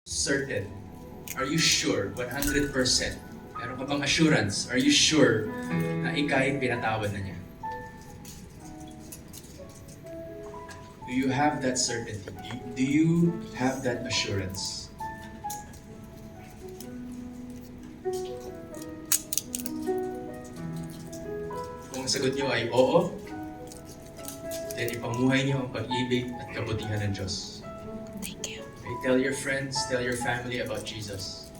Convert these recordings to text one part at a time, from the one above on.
certain? Are you sure? 100%? Meron ka bang assurance? Are you sure na ika'y pinatawad na niya? Do you have that certainty? Do you have that assurance? Kung ang sagot niyo ay oo, then ipamuhay niyo ang pag-ibig at kabutihan ng Diyos. Thank you. Okay, tell your friends, tell your family about Jesus.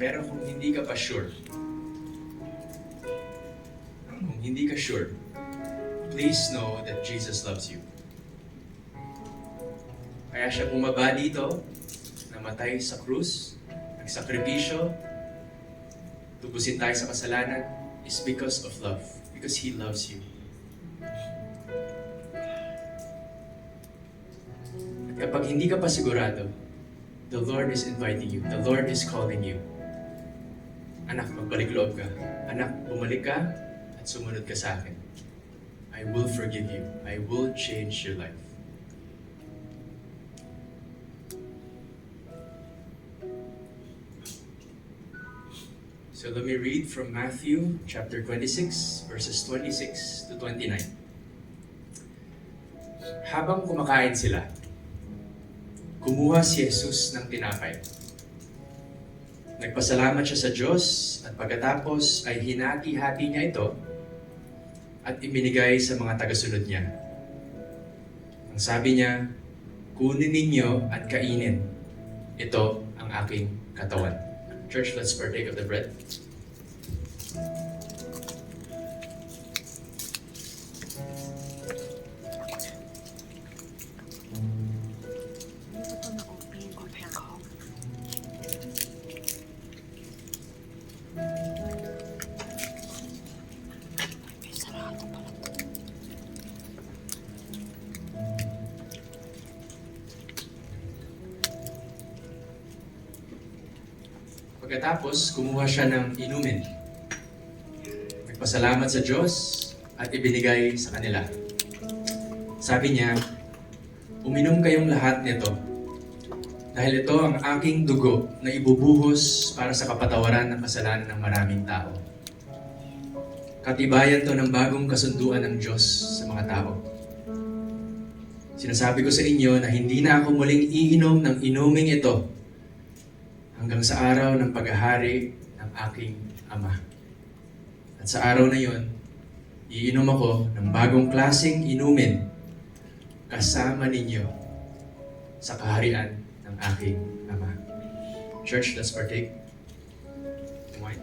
Pero kung hindi ka pa sure, please know that Jesus loves you. Kaya siya bumaba dito, namatay sa krus, nagsakripisyo, tubusin tayo sa kasalanan, is because of love. Because He loves you. At kapag hindi ka pa sigurado, the Lord is inviting you. The Lord is calling you. Anak, magbalik loob ka. Anak, bumalik ka at sumunod ka sa akin. I will forgive you. I will change your life. So let me read from Matthew chapter 26, verses 26 to 29. Habang kumakain sila, kumuha si Jesus ng tinapay. Nagpasalamat siya sa Diyos at pagkatapos ay hinati-hati niya ito at ibinigay sa mga tagasunod niya. Ang sabi niya, kunin ninyo at kainin. Ito ang aking katawan. Church, let's partake of the bread. Pagkatapos, kumuha siya ng inumin. Nagpasalamat sa Diyos at ibinigay sa kanila. Sabi niya, uminom kayong lahat nito dahil ito ang aking dugo na ibubuhos para sa kapatawaran ng kasalanan ng maraming tao. Katibayan to ng bagong kasunduan ng Diyos sa mga tao. Sinasabi ko sa inyo na hindi na ako muling iinom ng inuming ito hanggang sa araw ng paghahari ng aking Ama. At sa araw na yon, iinom ako ng bagong klaseng inumin kasama ninyo sa kaharian ng aking Ama. Church, let's partake. Wine.